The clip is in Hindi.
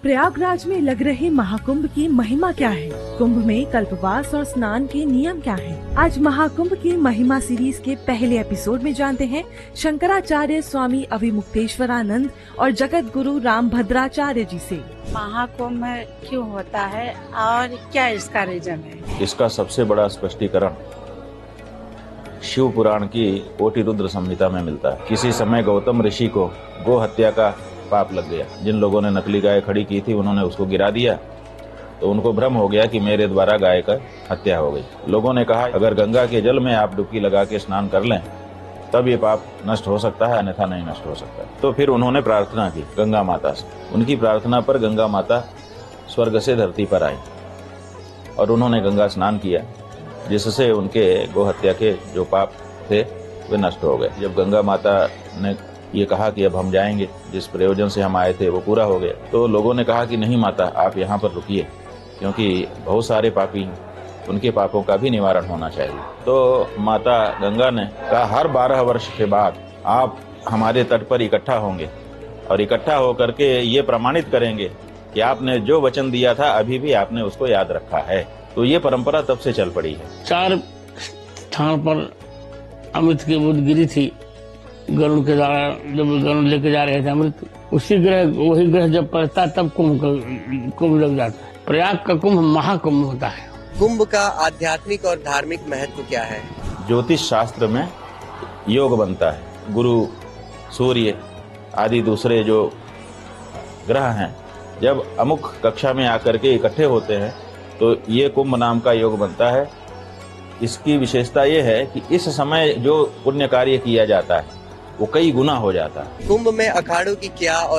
प्रयागराज में लग रहे महाकुंभ की महिमा क्या है? कुंभ में कल्पवास और स्नान के नियम क्या हैं? आज महाकुंभ की महिमा सीरीज के पहले एपिसोड में जानते हैं शंकराचार्य स्वामी अविमुक्तेश्वरानंद और जगत गुरु रामभद्राचार्य जी से। महाकुंभ क्यों होता है और क्या इसका रीजन है? इसका सबसे बड़ा स्पष्टीकरण शिव पुराण की कोटि रुद्र संहिता में मिलता है। किसी समय गौतम ऋषि को गो हत्या का पाप लग गया। जिन लोगों ने नकली गाय खड़ी की थी उन्होंने उसको गिरा दिया, तो उनको भ्रम हो गया कि मेरे द्वारा गाय का हत्या हो गई। लोगों ने कहा अगर गंगा के जल में आप डुबकी लगा के स्नान कर लें तब ये पाप नष्ट हो सकता है, अन्यथा नहीं नष्ट हो सकता। तो फिर उन्होंने प्रार्थना की गंगा माता से। उनकी प्रार्थना पर गंगा माता स्वर्ग से धरती पर आई और उन्होंने गंगा स्नान किया, जिससे उनके गो हत्या के जो पाप थे वे नष्ट हो गए। जब गंगा माता ने ये कहा कि अब हम जाएंगे, जिस प्रयोजन से हम आए थे वो पूरा हो गया, तो लोगों ने कहा कि नहीं माता, आप यहाँ पर रुकिए, क्योंकि बहुत सारे पापी हैं, उनके पापों का भी निवारण होना चाहिए। तो माता गंगा ने कहा हर 12 वर्ष के बाद आप हमारे तट पर इकट्ठा होंगे और इकट्ठा होकर के ये प्रमाणित करेंगे कि आपने जो वचन दिया था अभी भी आपने उसको याद रखा है। तो ये परंपरा तब से चल पड़ी है। 4 स्थान पर अमृत की बूंद गिरी थी गरुड़ के द्वारा, जब गरुड़ लेके जा रहे थे अमृत। उसी ग्रह वही ग्रह जब पड़ता तब कुंभ लग जाता है। प्रयाग का कुंभ महाकुंभ होता है। कुंभ का आध्यात्मिक और धार्मिक महत्व क्या है? ज्योतिष शास्त्र में योग बनता है। गुरु, सूर्य आदि दूसरे जो ग्रह हैं जब अमुक कक्षा में आकर के इकट्ठे होते हैं तो ये कुंभ नाम का योग बनता है। इसकी विशेषता ये है कि इस समय जो पुण्य कार्य किया जाता है वो कई गुना हो जाता है। कुंभ में अखाड़ों की क्या और